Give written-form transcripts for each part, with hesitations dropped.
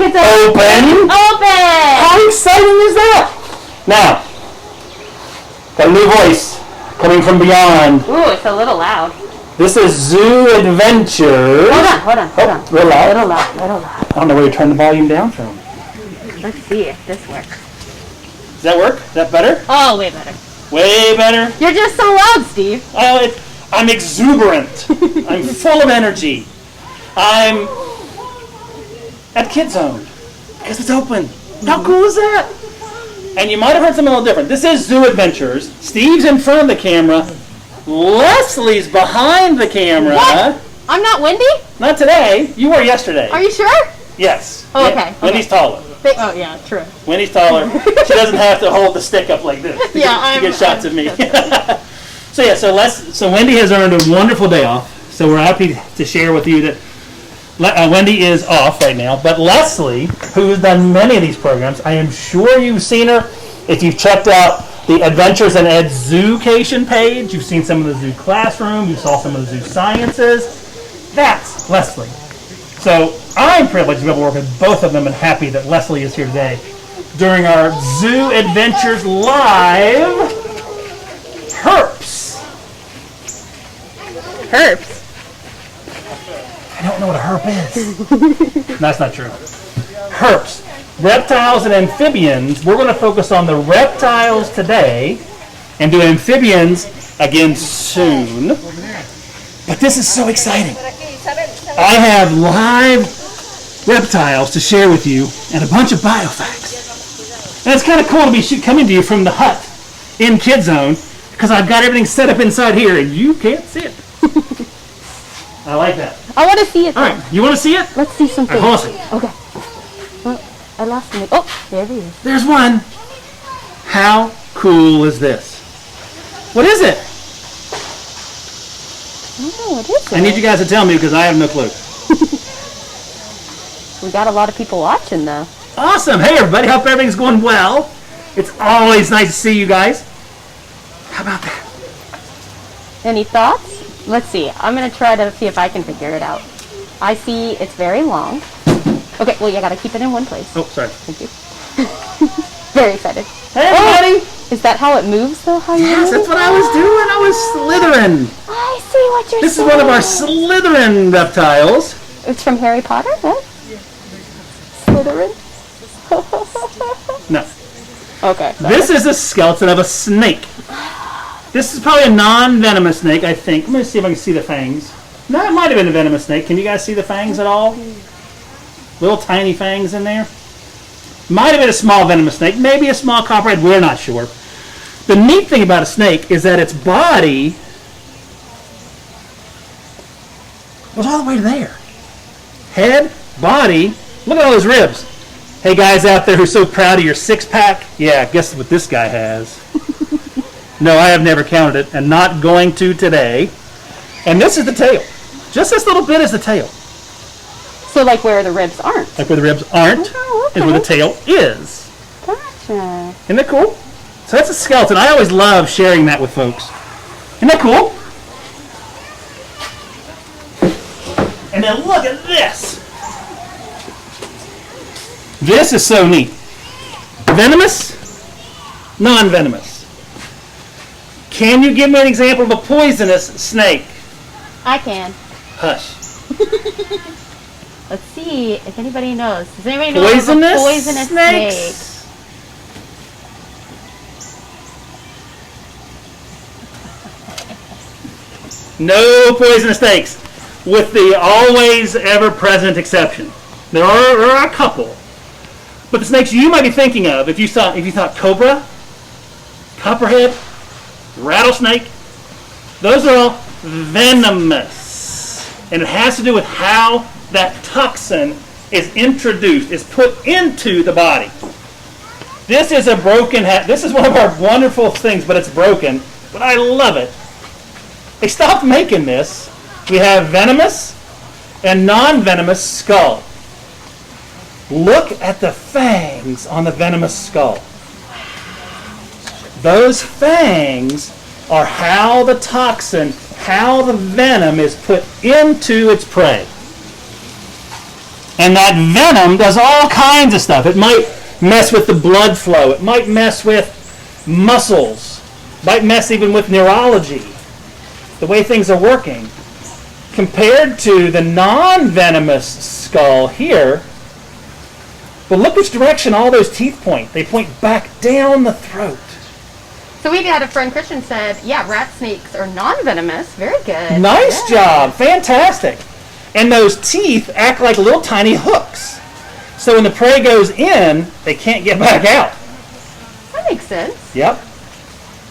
Kids Open! How exciting is that? Now, got a new voice coming from beyond. Ooh, it's a little loud. This is Zoo EDventures. Hold on. Real loud? Little loud. I don't know where you turn the volume down from. Let's see if this works. Does that work? Is that better? Oh, way better. Way better? You're just so loud, Steve. Oh, I'm exuberant. I'm full of energy. I'm at Kid Zone because it's open. How cool is that? And you might have heard something a little different. This is Zoo EDventures. Steve's in front of the camera. Leslie's behind the camera. What? I'm not Wendy? Not today. You were yesterday. Are you sure? Yes. Oh, okay. Wendy's taller. Oh, yeah, true. Wendy's taller. She doesn't have to hold the stick up like this to get shots of me. So Wendy has earned a wonderful day off. So we're happy to share with you that Wendy is off right now. But Leslie, who has done many of these programs, I am sure you've seen her. If you've checked out the Adventures in Ed Zoocation page, you've seen some of the zoo classroom, you saw some of the zoo sciences. That's Leslie. So I'm privileged to be able to work with both of them and happy that Leslie is here today during our Zoo EDventures Live Herps. Herps? I don't know what a herp is. That's not true. Herps. Reptiles and amphibians. We're going to focus on the reptiles today and do amphibians again soon. But this is so exciting. I have live reptiles to share with you and a bunch of biofacts. And it's kind of cool to be coming to you from the hut in Kid Zone because I've got everything set up inside here and you can't see it. I like that. I want to see it. All right, you want to see it? Let's see something. All right, hold on. Okay. Oh, I lost him. Oh, there he is. There's one. How cool is this? What is it? I don't know, what is it? I need you guys to tell me because I have no clue. We got a lot of people watching, though. Awesome. Hey, everybody. Hope everything's going well. It's always nice to see you guys. How about that? Any thoughts? Let's see. I'm going to try to see if I can figure it out. I see it's very long. Okay, well, you got to keep it in one place. Oh, sorry. Thank you. Very excited. Hey, everybody. Is that how it moves, though? How you Yes, that's what I was doing. I was slithering. I see what you're saying. This is one of our slithering reptiles. It's from Harry Potter, huh? Slytherin? No. Okay. This is a skeleton of a snake. This is probably a non-venomous snake, I think. Let me see if I can see the fangs. No, it might have been a venomous snake. Can you guys see the fangs at all? Little tiny fangs in there. Might have been a small venomous snake. Maybe a small copperhead. We're not sure. The neat thing about a snake is that its body goes all the way to there. Head, body. Look at all those ribs. Hey, guys out there who's so proud of your six-pack. Yeah, guess what this guy has. No, I have never counted it, and not going to today. And this is the tail. Just this little bit is the tail. So, like where the ribs aren't? Like where the ribs aren't is where the tail is. Gotcha. Isn't that cool? So that's a skeleton. I always love sharing that with folks. Isn't that cool? And then look at this. This is so neat. Venomous, non-venomous. Can you give me an example of a poisonous snake? I can. Hush. Let's see if anybody knows. Does anybody know Poisonous, of a poisonous snake? No poisonous snakes, with the always ever-present exception. There are a couple. But the snakes you might be thinking of, if you thought cobra, copperhead, rattlesnake, those are all venomous. And it has to do with how that toxin is introduced, is put into the body. This is a broken hat. This is one of our wonderful things, but it's broken. But I love it. They stopped making this. We have venomous and non-venomous skull. Look at the fangs on the venomous skull. Those fangs are how the toxin, how the venom is put into its prey. And that venom does all kinds of stuff. It might mess with the blood flow. It might mess with muscles. Might mess even with neurology. The way things are working. Compared to the non-venomous skull here, but look which direction all those teeth point. They point back down the throat. So we had a friend, Christian, said, yeah, rat snakes are non-venomous. Very good. Nice job. Fantastic. And those teeth act like little tiny hooks. So when the prey goes in, they can't get back out. That makes sense. Yep.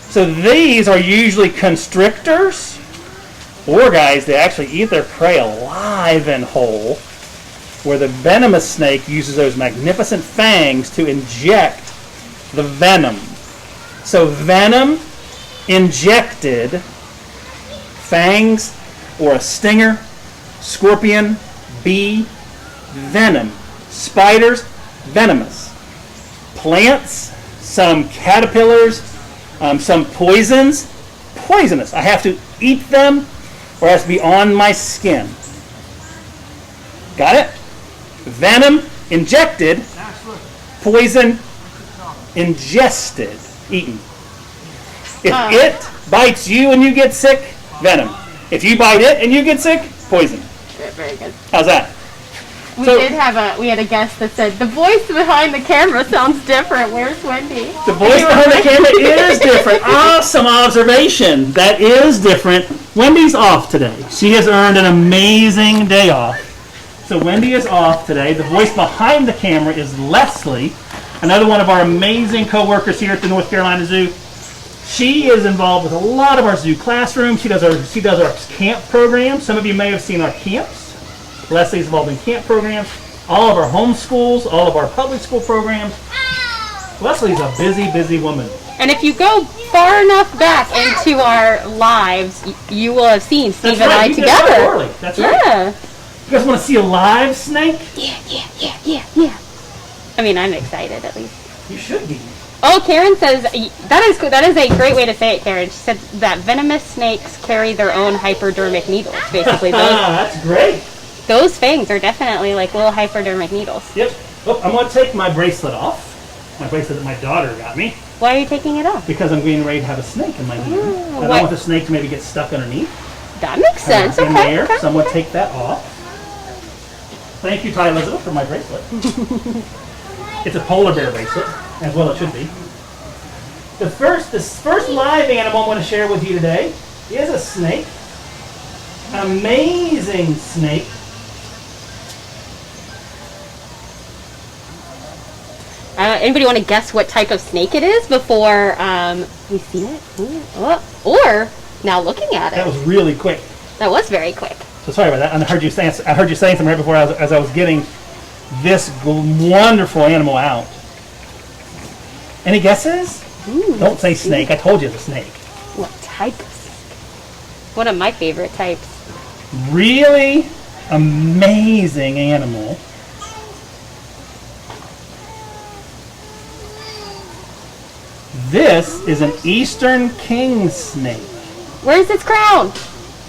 So these are usually constrictors, or guys, they actually eat their prey alive and whole, where the venomous snake uses those magnificent fangs to inject the venom. So venom injected, fangs, or a stinger, scorpion, bee, venom. Spiders, venomous. Plants, some caterpillars, some poisons, poisonous. I have to eat them or it has to be on my skin. Got it? Venom injected, poison ingested, eaten. If it bites you and you get sick, venom. If you bite it and you get sick, poison. Very good. How's that? We had a guest that said, the voice behind the camera sounds different. Where's Wendy? The voice behind the camera is different. Awesome observation. That is different. Wendy's off today. She has earned an amazing day off. So Wendy is off today. The voice behind the camera is Leslie, another one of our amazing co-workers here at the North Carolina Zoo. She is involved with a lot of our zoo classrooms. She does our camp programs. Some of you may have seen our camps. Leslie's involved in camp programs, all of our homeschools, all of our public school programs. Leslie's a busy, busy woman. And if you go far enough back into our lives, you will have seen Steve and I together. That's right. Yeah. You guys want to see a live snake? Yeah. I mean, I'm excited at least. You should be. Oh, Karen says, that is a great way to say it, Karen. She said that venomous snakes carry their own hypodermic needles, basically. That's great. Those fangs are definitely like little hypodermic needles. Yep. Oh, I'm going to take my bracelet off. My bracelet that my daughter got me. Why are you taking it off? Because I'm getting ready to have a snake in my hand. I don't want the snake to maybe get stuck underneath. That makes sense. In Okay. there, so I'm going to take that off. Thank you, Ty Elizabeth, for my bracelet. It's a polar bear bracelet, as well it should be. This first live animal I'm going to share with you today is a snake. An amazing snake. Anybody want to guess what type of snake it is before we see it? Or now looking at it. That was really quick. That was very quick. So sorry about that. I heard you saying something right before as I was getting this wonderful animal out. Any guesses? Don't say snake. I told you it's a snake. What type of snake? One of my favorite types. Really amazing animal. This is an eastern king snake. Where's its crown?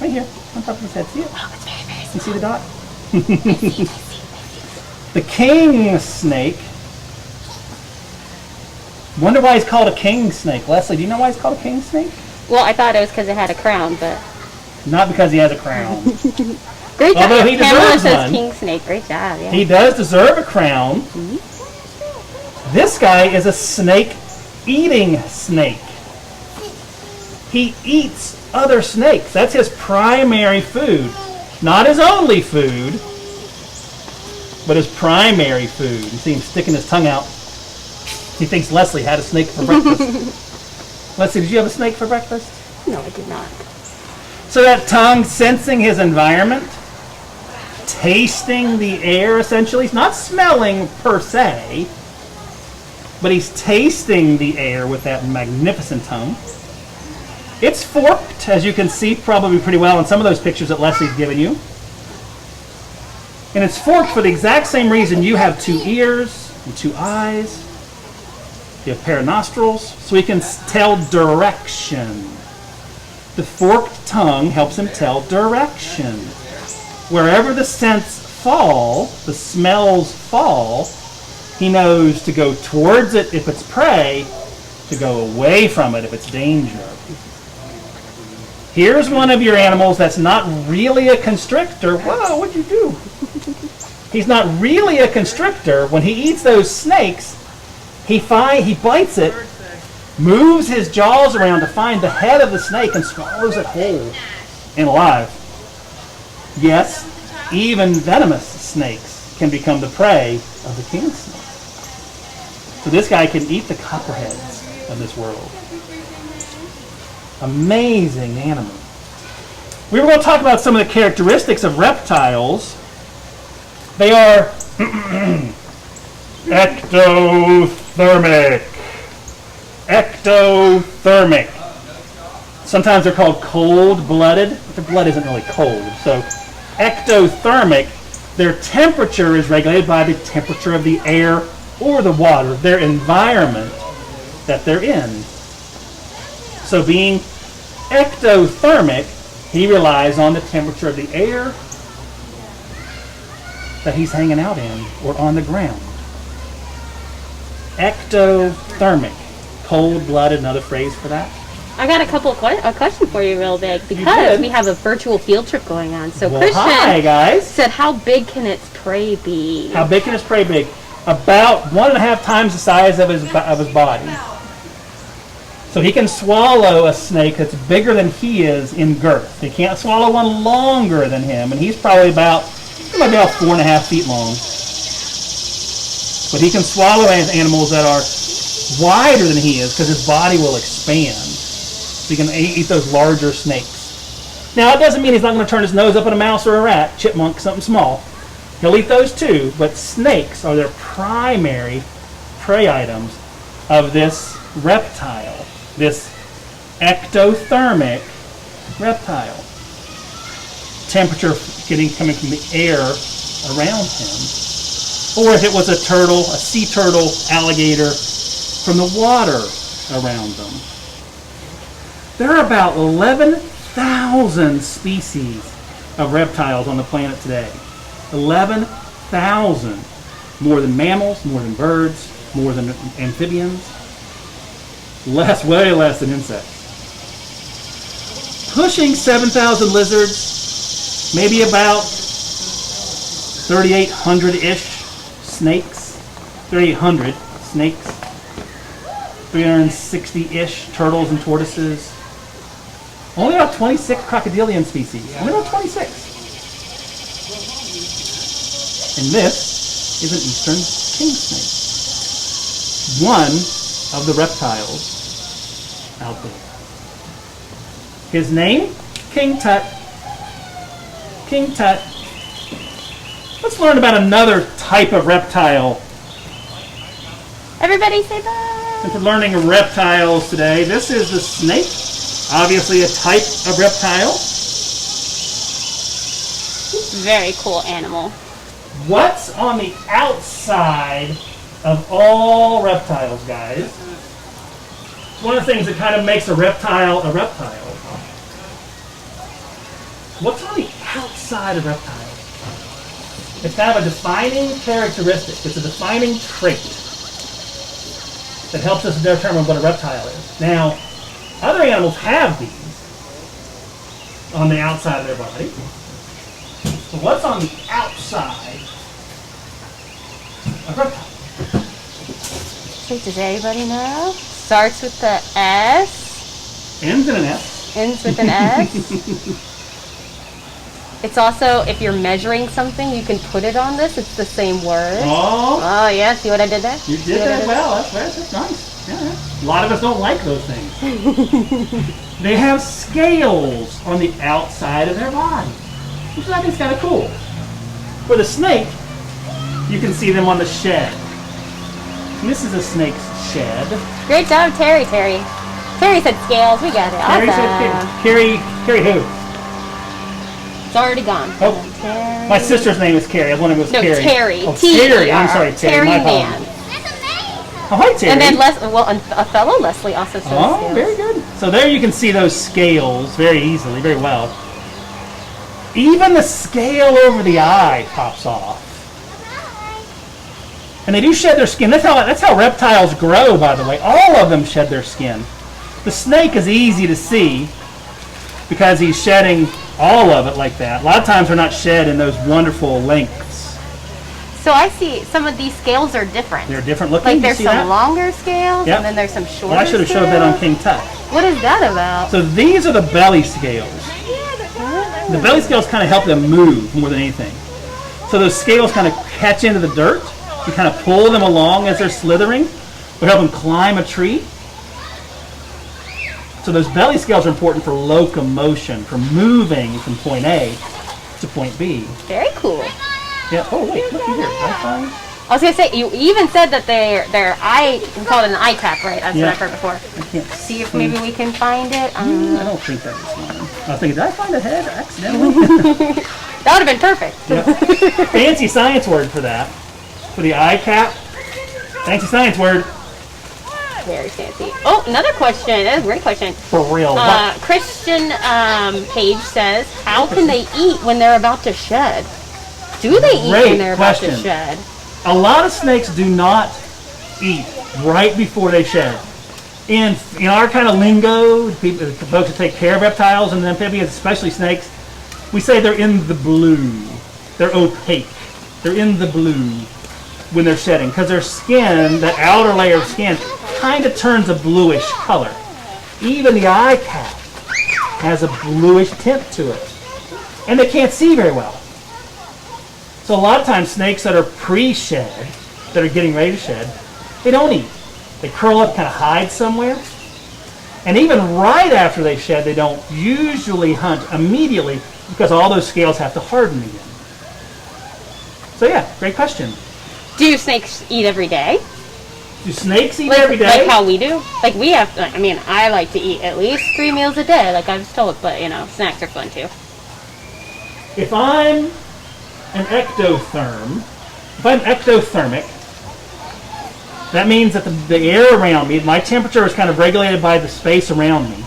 Right here, on top of his head. See it? Oh, it's very, very small. You see the dot? I see. The king snake. Wonder why he's called a king snake. Leslie, do you know why he's called a king snake? Well, I thought it was because it had a crown, but... Not because he has a crown. Great job. Although he Pamela deserves says one. king snake. Great job, yeah. He does deserve a crown. This guy is a snake-eating snake. He eats other snakes. That's his primary food. Not his only food, but his primary food. You see him sticking his tongue out. He thinks Leslie had a snake for breakfast. Leslie, did you have a snake for breakfast? No, I did not. So that tongue sensing his environment, tasting the air essentially. He's not smelling per se, but he's tasting the air with that magnificent tongue. It's forked, as you can see probably pretty well in some of those pictures that Leslie's given you. And it's forked for the exact same reason you have 2 ears and 2 eyes. You have a pair of nostrils, so he can tell direction. The forked tongue helps him tell direction. Wherever the scents fall, the smells fall, he knows to go towards it if it's prey, to go away from it if it's danger. Here's one of your animals that's not really a constrictor. Whoa, what'd you do? He's not really a constrictor. When he eats those snakes, he bites it, moves his jaws around to find the head of the snake and swallows it whole and alive. Yes, even venomous snakes can become the prey of the king snake. So this guy can eat the copperheads of this world. Amazing animal. We were going to talk about some of the characteristics of reptiles. They are ectothermic. Ectothermic. Sometimes they're called cold-blooded, but their blood isn't really cold. So ectothermic, their temperature is regulated by the temperature of the air or the water, their environment that they're in. So being ectothermic, he relies on the temperature of the air that he's hanging out in or on the ground. Ectothermic. Cold-blooded, another phrase for that. I got a question for you real big, because we have a virtual field trip going on. So well, Christian hi, guys. said, how big can its prey be? How big can its prey be? About 1.5 times the size of his body. So he can swallow a snake that's bigger than he is in girth. He can't swallow one longer than him, and he's probably about 4.5 feet long. But he can swallow animals that are wider than he is because his body will expand. So he can eat those larger snakes. Now, it doesn't mean he's not going to turn his nose up at a mouse or a rat, chipmunk, something small. He'll eat those too, but snakes are their primary prey items of this reptile, this ectothermic reptile. Temperature coming from the air around him. Or if it was a turtle, a sea turtle, alligator, from the water around them. There are about 11,000 species of reptiles on the planet today. 11,000. More than mammals, more than birds, more than amphibians. Way less than insects. Pushing 7,000 lizards, maybe about 3,800-ish snakes. 3,800 snakes. 360-ish turtles and tortoises. Only about 26 crocodilian species. Only about 26. And this is an eastern king snake. One of the reptiles out there. His name? King Tut. King Tut. Let's learn about another type of reptile. Everybody say bye. Since we're learning reptiles today, this is the snake. Obviously a type of reptile. Very cool animal. What's on the outside of all reptiles, guys? It's one of the things that kind of makes a reptile a reptile. What's on the outside of reptiles? It's kind of a defining characteristic. It's a defining trait that helps us determine what a reptile is. Now, other animals have these on the outside of their body. So what's on the outside of reptile? So does everybody know? Starts with the S. Ends in an S. Ends with an S. It's also, if you're measuring something, you can put it on this. It's the same word. Oh, yeah. See what I did there? You did that well. That's nice. Yeah. A lot of us don't like those things. They have scales on the outside of their body, which I think is kind of cool. For the snake, you can see them on the shed. And this is a snake's shed. Great job, Terry. Terry said scales. We got it. Terry Awesome. said Carrie who? It's already gone. Oh, my sister's name is Carrie. I was wondering if it was Carrie. Terry. Oh, Terry. I'm sorry, Terry. My Terry apologies. Van. Oh, hi, Terry. And then a fellow Leslie also says scales. Very good. So there you can see those scales very easily, very well. Even the scale over the eye pops off. And they do shed their skin. That's how reptiles grow, by the way. All of them shed their skin. The snake is easy to see because he's shedding all of it like that. A lot of times they're not shed in those wonderful lengths. So I see some of these scales are different. They're different looking. Like there's see some that? longer scales, Yep. and then there's some shorter. Well, I should have showed that on King Tut. What is that about? So these are the belly scales. The belly scales kind of help them move more than anything. So those scales kind of catch into the dirt. You kind of pull them along as they're slithering. We help them climb a tree. So those belly scales are important for locomotion, for moving from point A to point B. Very cool. Yeah. Oh wait, look here. Did I find? I was gonna say you even said that they're eye. We call it an eye trap, right? That's Yeah. what I've heard before. I can't See if maybe we can find it. I don't think that was one. I was thinking, did I find a head accidentally? That would have been perfect. Yep. Fancy science word for that. For the eye cap. Fancy science word. Very fancy. Oh, another question. That's a great question. For real. What? Christian Page says, how can they eat when they're about to shed? Do they eat Great when they're about to question. shed? A lot of snakes do not eat right before they shed. In our kind of lingo, people, folks that take care of reptiles and amphibians, especially snakes, we say they're in the blue. They're opaque. They're in the blue when they're shedding because their skin, that outer layer of skin, kind of turns a bluish color. Even the eye cap has a bluish tint to it. And they can't see very well. So a lot of times snakes that are pre-shed, that are getting ready to shed, they don't eat. They curl up, kind of hide somewhere. And even right after they shed, they don't usually hunt immediately because all those scales have to harden again. So yeah, great question. Do snakes eat every day? Do snakes eat every day? Like how we do? Like we have, I mean, I like to eat at least 3 meals a day, like I was told, but you know, snacks are fun too. If I'm ectothermic, that means that the air around me, my temperature is kind of regulated by the space around me.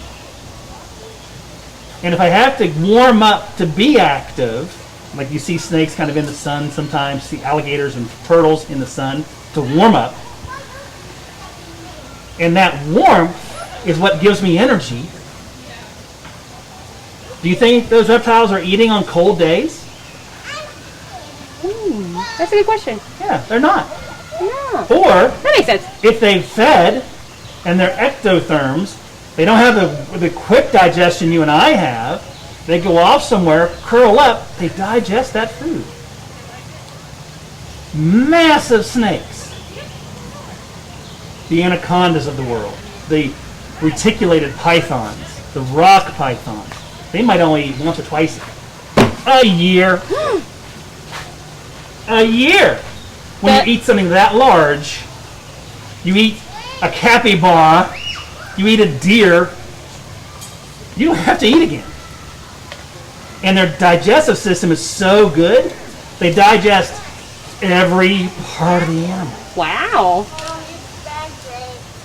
And if I have to warm up to be active, like you see snakes kind of in the sun sometimes, see alligators and turtles in the sun to warm up, and that warmth is what gives me energy. Do you think those reptiles are eating on cold days? That's a good question. Yeah, they're not. Yeah. Or That makes sense. if they've fed and they're ectotherms, they don't have the quick digestion you and I have. They go off somewhere, curl up, they digest that food. Massive snakes. The anacondas of the world, the reticulated pythons, the rock pythons. They might only eat once or twice a year. A year. When you eat something that large, you eat a capybara, you eat a deer, you don't have to eat again. And their digestive system is so good, they digest every part of the animal. Wow.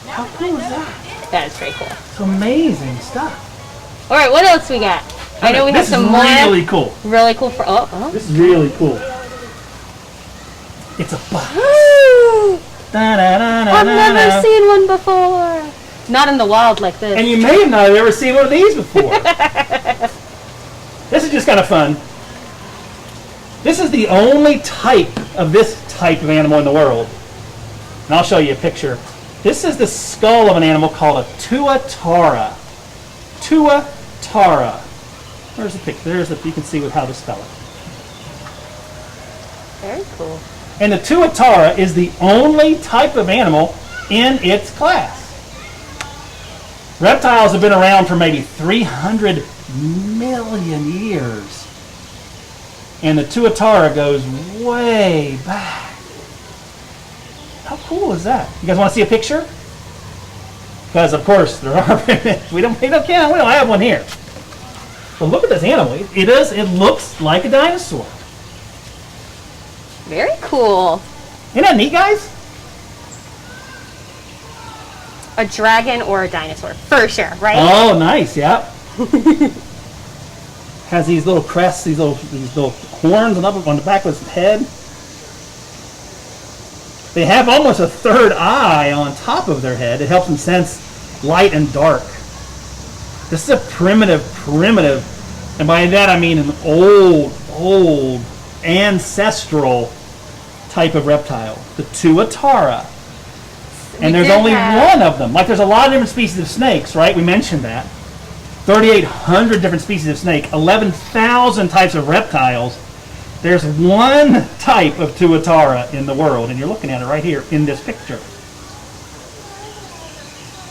How cool is that? That is pretty cool. It's amazing stuff. All right, what else we got? I know we have some more. This is really cool. Really cool for. Oh. This is really cool. It's a box. I've never seen one before. Not in the wild like this. And you may not have ever seen one of these before. This is just kind of fun. This is the only type of this type of animal in the world. And I'll show you a picture. This is the skull of an animal called a Tuatara. Tuatara. Where's the picture? There's the, you can see how to spell it. Very cool. And the Tuatara is the only type of animal in its class. Reptiles have been around for maybe 300 million years. And the Tuatara goes way back. How cool is that? You guys want to see a picture? Because of course there are. we don't have one here. But look at this animal. It looks like a dinosaur. Very cool. Isn't that neat, guys? A dragon or a dinosaur, for sure, right? Oh, nice. Yeah. has these little crests, these little horns on the back of its head. They have almost a third eye on top of their head. It helps them sense light and dark. This is a primitive, and by that I mean an old, ancestral type of reptile, the Tuatara. And there's only one of them. Like there's a lot of different species of snakes, right? We mentioned that. 3,800 different species of snake, 11,000 types of reptiles. There's one type of Tuatara in the world, and you're looking at it right here in this picture.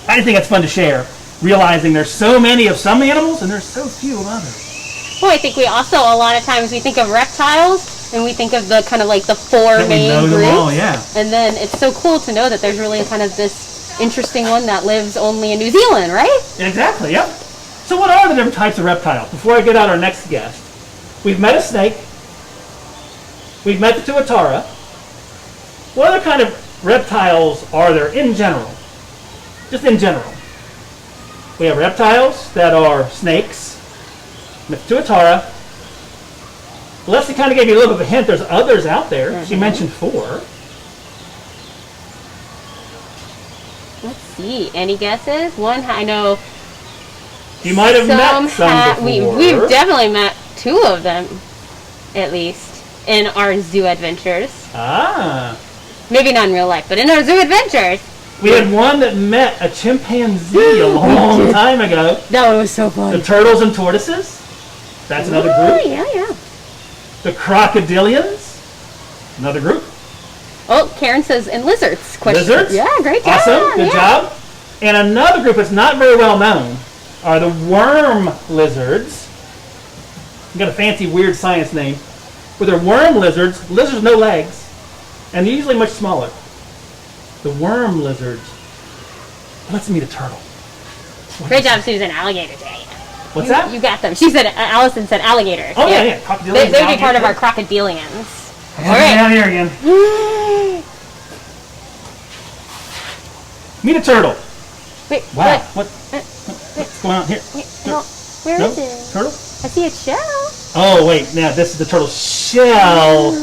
I just think it's fun to share, realizing there's so many of some animals and there's so few of others. Well, I think we also, a lot of times, we think of reptiles, and we think of the kind of like the four main groups. All, yeah. And then it's so cool to know that there's really kind of this interesting one that lives only in New Zealand, right? Exactly, yep. So what are the different types of reptiles? Before I get out our next guest, we've met a snake. We've met the Tuatara. What other kind of reptiles are there in general? Just in general. We have reptiles that are snakes. With Tuatara. Leslie kind of gave you a little bit of a hint. There's others out there. Mm-hmm. She mentioned 4. Let's see. Any guesses? One, I know. You might have met some before. We've definitely met 2 of them, at least, in our Zoo EDventures. Ah. Maybe not in real life, but in our Zoo EDventures. We had one that met a chimpanzee a long time ago. That one was so fun. The turtles and tortoises. That's another group. Yeah. The crocodilians. Another group. Oh, Karen says, and lizards. Lizards? Yeah, great job. Awesome. Good job. And another group that's not very well known are the worm lizards. You've got a fancy, weird science name. But they're worm lizards. Lizards, no legs. And they're usually much smaller. The worm lizards. Let's meet a turtle. Great job, Susan. Alligator day. What's that? You got them. She said, Allison said alligators. Oh, yeah. Crocodilians. They would be part of our crocodilians. All right. Down here again. Meet a turtle. Wait. Wow. What's going on here? Where is it? Turtle? I see its shell. Oh, wait. Now, this is the turtle's shell,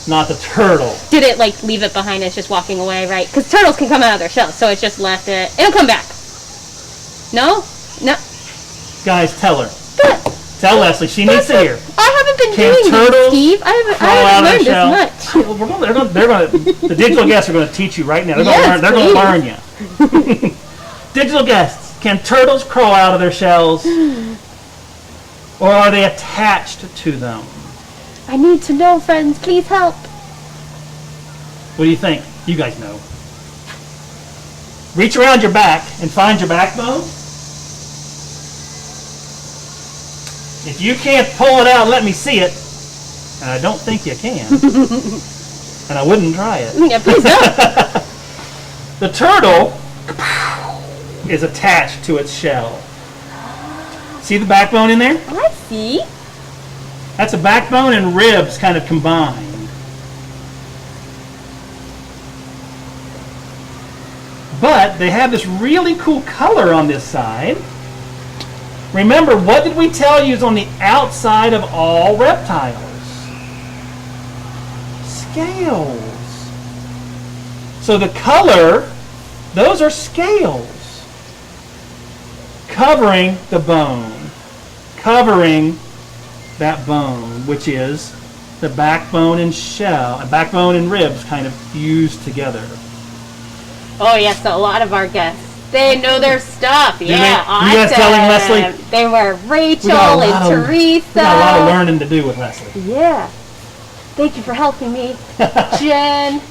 not the turtle. Did it, like, leave it behind us just walking away, right? Because turtles can come out of their shells, so it just left it. It'll come back. No? Guys, tell her. Good. Tell Leslie. She needs to hear. I haven't been doing this, Steve. I haven't learned this much. The digital guests are going to teach you right now. They're going to learn you. Digital guests, can turtles crawl out of their shells? Or are they attached to them? I need to know, friends. Please help. What do you think? You guys know. Reach around your back and find your backbone. If you can't pull it out and let me see it, and I don't think you can, and I wouldn't try it. Yeah, please don't. The turtle is attached to its shell. See the backbone in there? I see. That's a backbone and ribs kind of combined. But they have this really cool color on this side. Remember, what did we tell you is on the outside of all reptiles? Scales. So the color, those are scales. Covering the bone. Covering that bone, which is the backbone and shell, backbone and ribs kind of fused together. Oh yes, so a lot of our guests, they know their stuff. Yeah, awesome. You guys telling Leslie? They were Rachel and Teresa. We got a lot of learning to do with Leslie. Yeah. Thank you for helping me. Jen,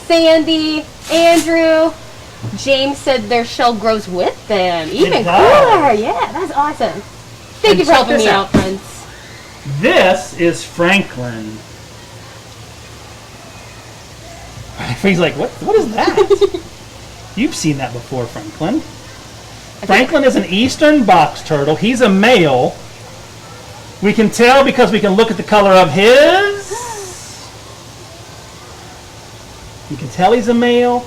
Sandy, Andrew. James said their shell grows with them. Even cooler. Yeah, that's awesome. Thank you for helping me out, friends. This is Franklin. He's like, what is that? You've seen that before, Franklin. Franklin is an eastern box turtle. He's a male. We can tell because we can look at the color of his. You can tell he's a male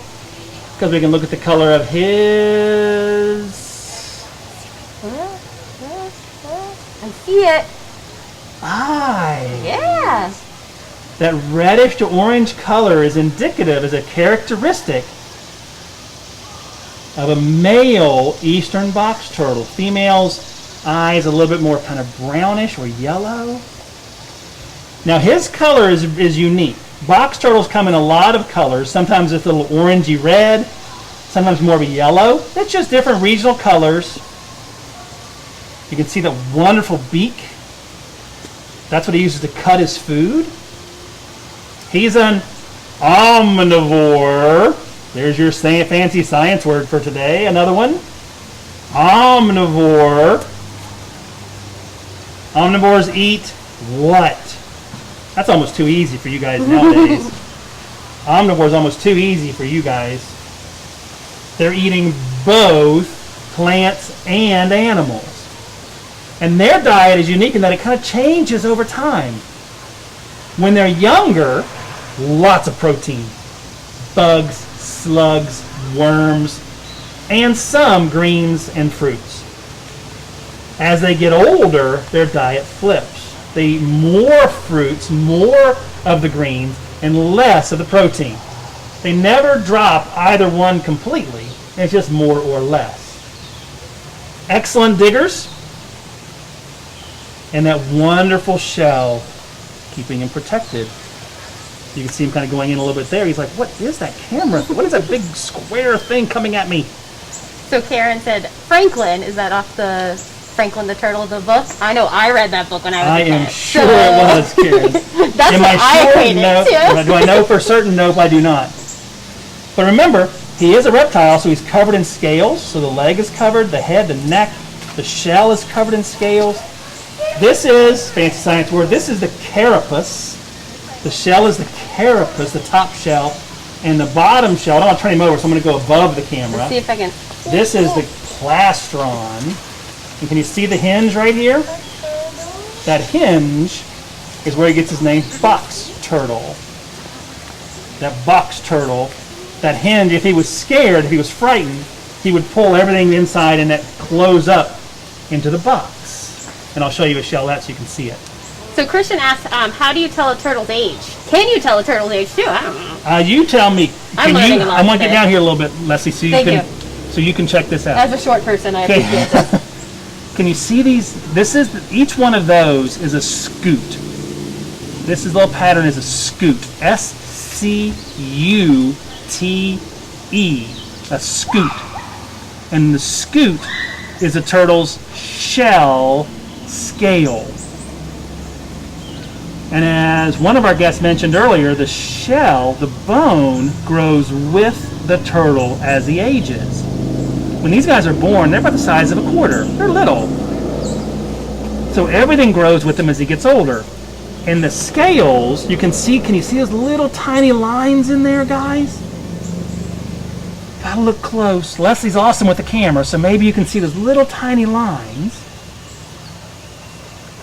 because we can look at the color of his. I see it. eyes. Yeah. That reddish to orange color is indicative, as a characteristic of a male eastern box turtle. Female's eyes a little bit more kind of brownish or yellow. Now his color is unique. Box turtles come in a lot of colors. Sometimes it's a little orangey red, sometimes more of a yellow. It's just different regional colors. You can see the wonderful beak. That's what he uses to cut his food. He's an omnivore. There's your fancy science word for today. Another one. Omnivore. Omnivores eat what? That's almost too easy for you guys nowadays. Omnivore's almost too easy for you guys. They're eating both plants and animals. And their diet is unique in that it kind of changes over time. When they're younger, lots of protein. Bugs, slugs, worms, and some greens and fruits. As they get older, their diet flips. They eat more fruits, more of the greens, and less of the protein. They never drop either one completely. It's just more or less. Excellent diggers. And that wonderful shell keeping him protected. You can see him kind of going in a little bit there. He's like, what is that camera? What is that big square thing coming at me? So Karen said, Franklin, is that off the Franklin the Turtle, the book? I know I read that book when I was a kid. I am sure it was, Karen. That's Am what I sure? hated No. too. Do I know for certain? Nope, I do not. But remember, he is a reptile, so he's covered in scales. So the leg is covered, the head, the neck, the shell is covered in scales. This is, fancy science word, this is the carapace. The shell is the carapace, the top shell, and the bottom shell. I don't want to turn him over, so I'm going to go above the camera. Let's see if I can. This is the plastron. And can you see the hinge right here? That hinge is where he gets his name, box turtle. That box turtle, that hinge, if he was scared, if he was frightened, he would pull everything inside and that close up into the box. And I'll show you a shellette so you can see it. So Christian asked, how do you tell a turtle's age? Can you tell a turtle's age too? I don't know. You tell me. I'm learning a lot I want to today. get down here a little bit, Leslie, so you can check this out. As a short person, I appreciate this. Can you see these? Each one of those is a scute. This little pattern is a scute. S-C-U-T-E. A scute. And the scute is a turtle's shell scale. And as one of our guests mentioned earlier, the shell, the bone, grows with the turtle as he ages. When these guys are born, they're about the size of a quarter. They're little. So everything grows with them as he gets older. And the scales, you can you see those little tiny lines in there, guys? Gotta look close. Leslie's awesome with the camera, so maybe you can see those little tiny lines.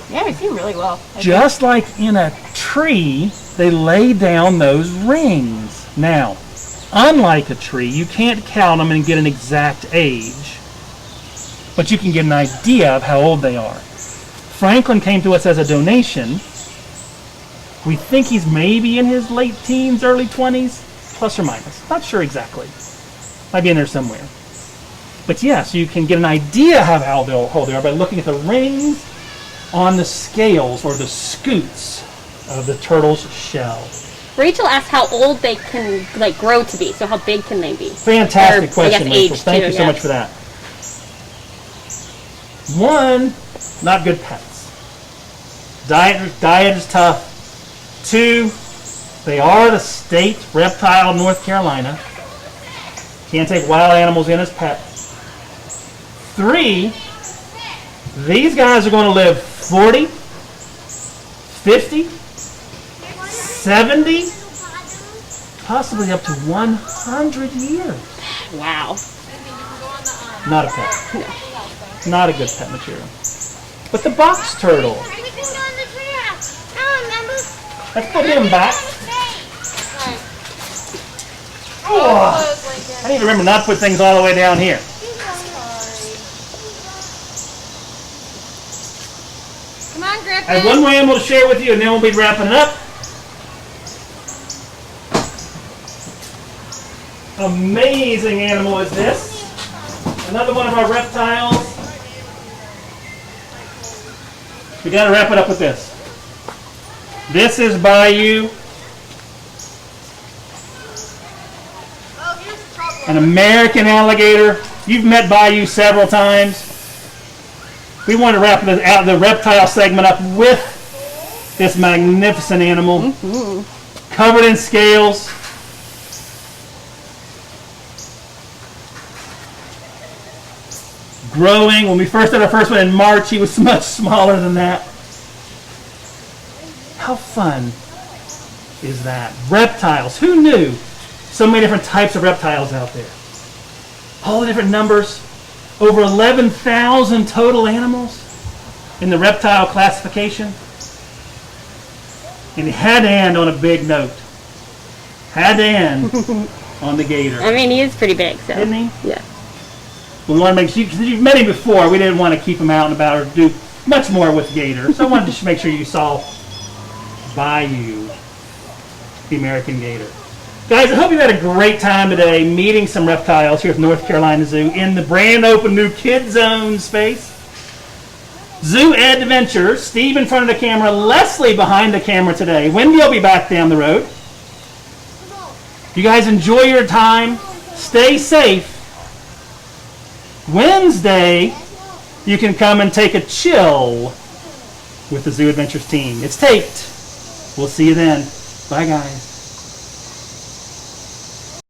Yeah, I see him really well. Just like in a tree, they lay down those rings. Now, unlike a tree, you can't count them and get an exact age, but you can get an idea of how old they are. Franklin came to us as a donation. We think he's maybe in his late teens, early 20s, plus or minus. Not sure exactly. Might be in there somewhere. But yeah, so you can get an idea of how old they are by looking at the rings on the scales or the scutes of the turtle's shell. Rachel asked how old they can grow to be. So how big can they be? Fantastic question, Rachel. Age Thank too, you so much for that. One, not good pets. Diet is tough. Two, they are the state reptile of North Carolina. Can't take wild animals in as pets. Three, these guys are going to live 40, 50, 70, possibly up to 100 years. Wow. Not a pet. Not a good pet material. But the box turtle. Let's put him back. Oh, I need to remember not to put things all the way down here. Come on, Griff. I have one more animal to share with you, and then we'll be wrapping it up. Amazing animal is this. Another one of our reptiles. We got to wrap it up with this. This is Bayou. An American alligator. You've met Bayou several times. We want to wrap the reptile segment up with this magnificent animal. Covered in scales. Growing. When we first had our first one in March, he was much smaller than that. How fun is that? Reptiles. Who knew? So many different types of reptiles out there. All the different numbers. Over 11,000 total animals in the reptile classification. And he had to end on a big note. Had to end on the gator. I mean, he is pretty big, so. Isn't he? Yeah. We want to make sure, because you've met him before, we didn't want to keep him out and about or do much more with gator. So I wanted to make sure you saw Bayou, the American gator. Guys, I hope you had a great time today meeting some reptiles here at North Carolina Zoo in the brand open new Kid Zone space. Zoo EDventures, Steve in front of the camera, Leslie behind the camera today. Wendy will be back down the road. You guys enjoy your time. Stay safe. Wednesday, you can come and take a chill with the Zoo EDventures team. It's taped. We'll see you then. Bye, guys.